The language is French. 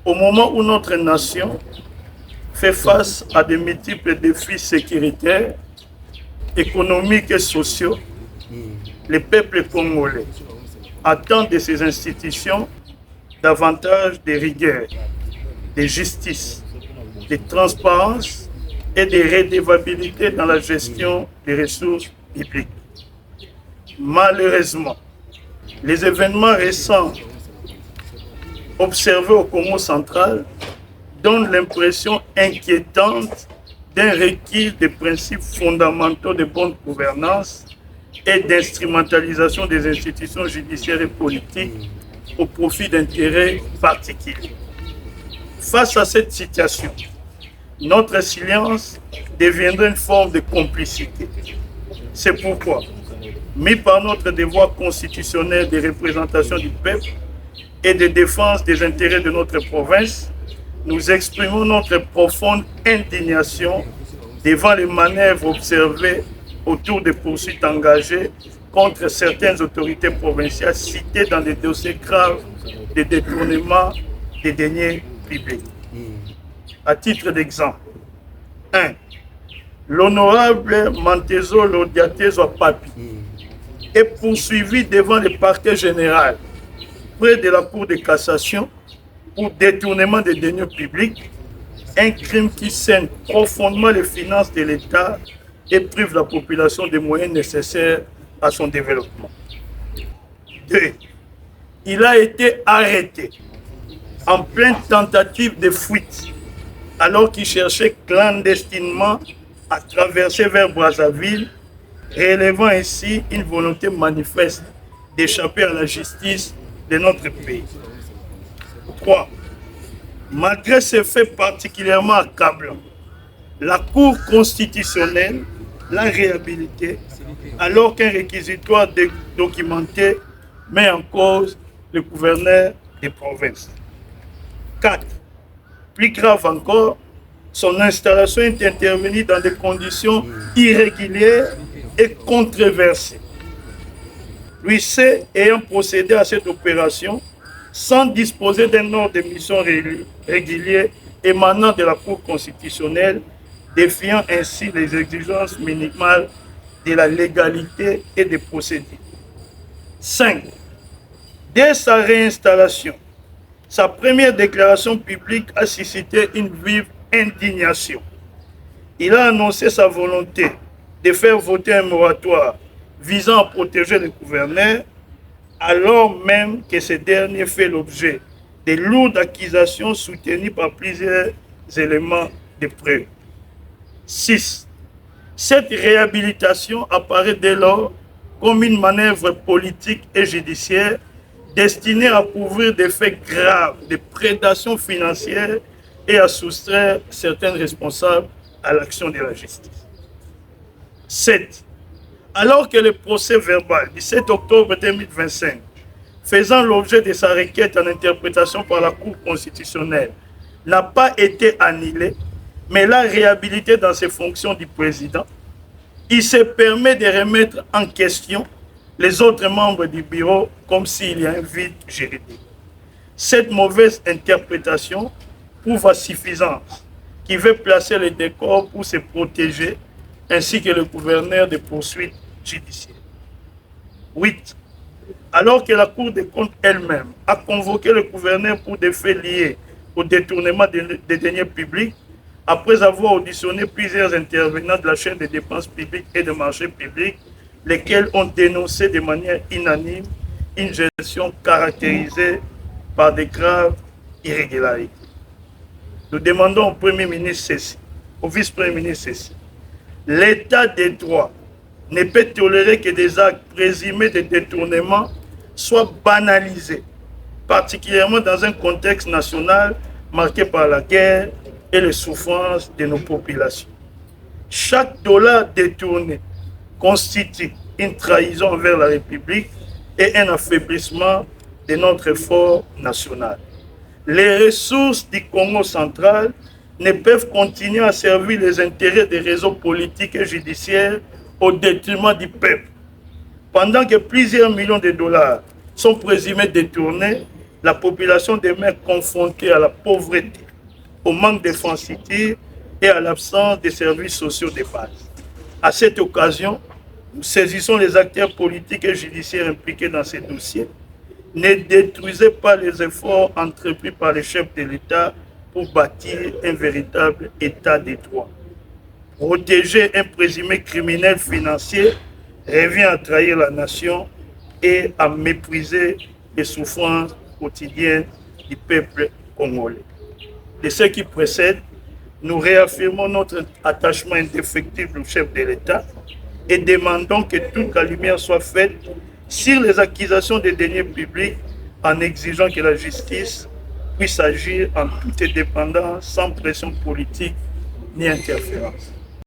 au moment où notre nation fait face à de multiples défis sécuritaires, économiques et sociaux, le peuple congolais attend de ces institutions davantage de rigueur, de justice, de transparence et de redevabilité dans la gestion des ressources publiques. Malheureusement, les événements récents observés au Congo central donnent l'impression inquiétante d'un recul des principes fondamentaux de bonne gouvernance et d'instrumentalisation des institutions judiciaires et politiques au profit d'intérêts particuliers. Face à cette situation, notre silence deviendrait une forme de complicité. C'est pourquoi, mis par notre devoir constitutionnel de représentation du peuple et de défense des intérêts de notre province, nous exprimons notre profonde indignation devant les manœuvres observées autour des poursuites engagées contre certaines autorités provinciales citées dans des dossiers graves de détournement des deniers publics. À titre d'exemple, 1. L'honorable Mantezo Lodiatezo Papi est poursuivi devant le parquet général près de la Cour de cassation pour détournement des deniers publics, un crime qui saigne profondément les finances de l'État et prive la population des moyens nécessaires à son développement. 2. Il a été arrêté en pleine tentative de fuite alors qu'il cherchait clandestinement à traverser vers Brazzaville, relevant ainsi une volonté manifeste d'échapper à la justice de notre pays. 3. Malgré ces faits particulièrement accablants, la Cour constitutionnelle l'a réhabilité alors qu'un réquisitoire documenté met en cause le gouverneur des provinces. 4. Plus grave encore, son installation est intervenue dans des conditions irrégulières et controversées. L'UIC ayant procédé à cette opération sans disposer d'un ordre de mission régulier émanant de la Cour constitutionnelle, défiant ainsi les exigences minimales de la légalité et des procédures. 5. Dès sa réinstallation, sa première déclaration publique a suscité une vive indignation. Il a annoncé sa volonté de faire voter un moratoire visant à protéger le gouverneur, alors même que ce dernier fait l'objet de lourdes accusations soutenues par plusieurs éléments de preuve. 6. Cette réhabilitation apparaît dès lors comme une manœuvre politique et judiciaire destinée à couvrir des faits graves de prédation financière et à soustraire certains responsables à l'action de la justice. 7. Alors que le procès verbal du 7 octobre 2025, faisant l'objet de sa requête en interprétation par la Cour constitutionnelle, n'a pas été annulé, mais l'a réhabilité dans ses fonctions du président, il se permet de remettre en question les autres membres du bureau comme s'il y a un vide juridique. Cette mauvaise interprétation prouve à suffisance qu'il veut placer le décor pour se protéger, ainsi que le gouverneur des poursuites judiciaires. 8. Alors que la Cour des comptes elle-même a convoqué le gouverneur pour des faits liés au détournement des deniers publics, après avoir auditionné plusieurs intervenants de la chaîne des dépenses publiques et des marchés publics, lesquels ont dénoncé de manière unanime une gestion caractérisée par de graves irrégularités. Nous demandons au Premier ministre ceci, au Vice-Premier ministre ceci. L'état des droits ne peut tolérer que des actes présumés de détournement soient banalisés, particulièrement dans un contexte national marqué par la guerre et les souffrances de nos populations. Chaque dollar détourné constitue une trahison envers la République et un affaiblissement de notre effort national. Les ressources du Congo central ne peuvent continuer à servir les intérêts des réseaux politiques et judiciaires au détriment du peuple. Pendant que plusieurs millions de dollars sont présumés détournés, la population demeure confrontée à la pauvreté, au manque d'infrastructures et à l'absence de services sociaux de base. À cette occasion, nous saisissons les acteurs politiques et judiciaires impliqués dans ces dossiers. Ne détruisez pas les efforts entrepris par les chefs de l'État pour bâtir un véritable État de droit. Protéger un présumé criminel financier revient à trahir la nation et à mépriser les souffrances quotidiennes du peuple congolais. De ce qui précède, nous réaffirmons notre attachement indéfectible au chef de l'État et demandons que toute la lumière soit faite sur les accusations des deniers publics en exigeant que la justice puisse agir en toute indépendance, sans pression politique ni interférence.